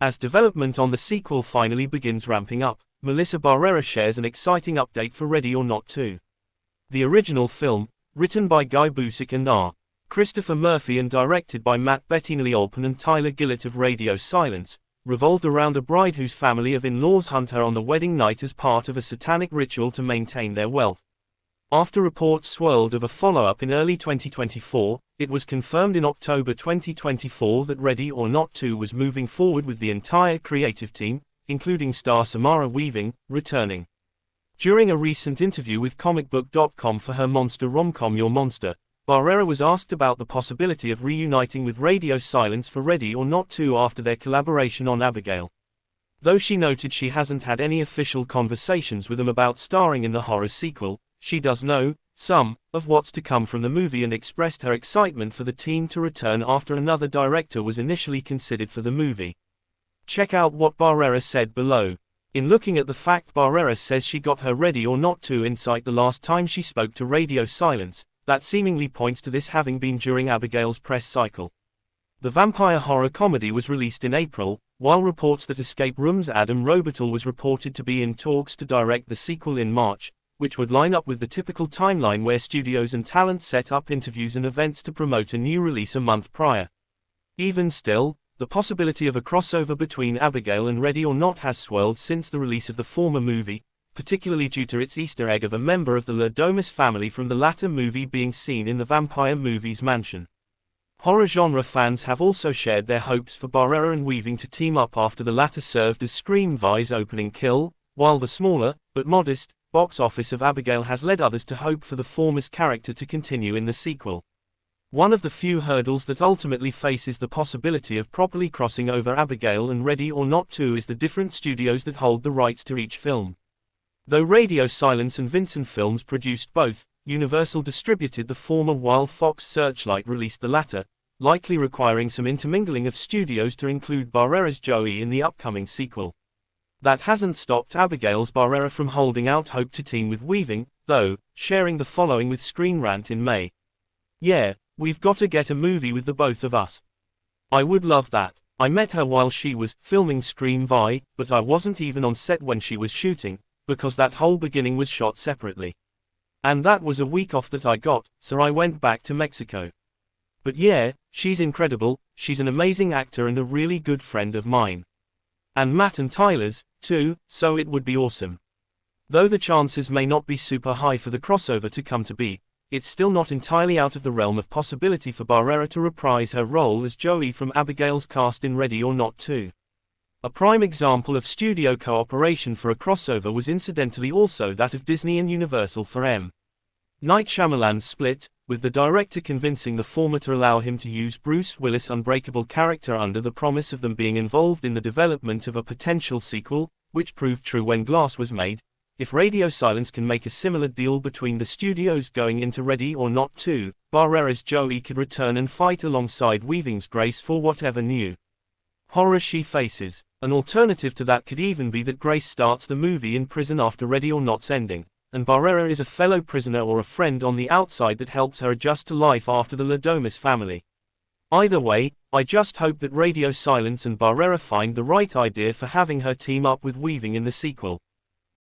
As development on the sequel finally begins ramping up, Melissa Barrera shares an exciting update for Ready or Not 2. The original film, written by Hadbvhvccc and R. Christopher Murphy and directed by Matt Bettinelli-Olpin and Tyler Gillett of Radio Silence, revolved around a bride whose family of in-laws hunt her on the wedding night as part of a satanic ritual to maintain their wealth. After reports swirled of a follow-up in early 2024, it was confirmed in October 2024 that Ready or Not 2 was moving forward with the entire creative team, including star Samara Weaving, returning. During a recent interview with comicbook.com for her monster rom-com Your Monster, Barrera was asked about the possibility of reuniting with Radio Silence for Ready or Not 2 after their collaboration on Abigail. Though she noted she hasn't had any official conversations with them about starring in the horror sequel, she does know some of what's to come from the movie and expressed her excitement for the team to return after another director was initially considered for the movie. Check out what Barrera said below. In looking at the fact Barrera says she got her Ready or Not 2 insight the last time she spoke to Radio Silence, that seemingly points to this having been during Abigail's press cycle. The vampire horror comedy was released in April, while reports that Escape Room's Adam Robitel was reported to be in talks to direct the sequel in March, which would line up with the typical timeline where studios and talent set up interviews and events to promote a new release a month prior. Even still, the possibility of a crossover between Abigail and Ready or Not has swirled since the release of the former movie, particularly due to its Easter egg of a member of the Ladomus family from the latter movie being seen in the vampire movie's mansion. Horror genre fans have also shared their hopes for Barrera and Weaving to team up after the latter served as Scream V's opening kill, while the smaller, but modest, box office of Abigail has led others to hope for the former's character to continue in the sequel. One of the few hurdles that ultimately faces the possibility of properly crossing over Abigail and Ready or Not 2 is the different studios that hold the rights to each film. Though Radio Silence and Vincent Films produced both, Universal distributed the former while Fox Searchlight released the latter, likely requiring some intermingling of studios to include Barrera's Joey in the upcoming sequel. That hasn't stopped Abigail's Barrera from holding out hope to team with Weaving, though, sharing the following with Screen Rant in May. "Yeah, we've got to get a movie with the both of us. I would love that. I met her while she was filming Scream V, but I wasn't even on set when she was shooting, because that whole beginning was shot separately. And that was a week off that I got, so I went back to Mexico. But yeah, she's incredible, she's an amazing actor and a really good friend of mine. And Matt and Tyler's, too, so it would be awesome." Though the chances may not be super high for the crossover to come to be, it's still not entirely out of the realm of possibility for Barrera to reprise her role as Joey from Abigail's cast in Ready or Not 2. A prime example of studio cooperation for a crossover was incidentally also that of Disney and Universal for M. Night Shyamalan's Split, with the director convincing the former to allow him to use Bruce Willis' unbreakable character under the promise of them being involved in the development of a potential sequel, which proved true when Glass was made. If Radio Silence can make a similar deal between the studios going into Ready or Not 2, Barrera's Joey could return and fight alongside Weaving's Grace for whatever new horror she faces. An alternative to that could even be that Grace starts the movie in prison after Ready or Not's ending, and Barrera is a fellow prisoner or a friend on the outside that helps her adjust to life after the Ladomus family. Either way, I just hope that Radio Silence and Barrera find the right idea for having her team up with Weaving in the sequel.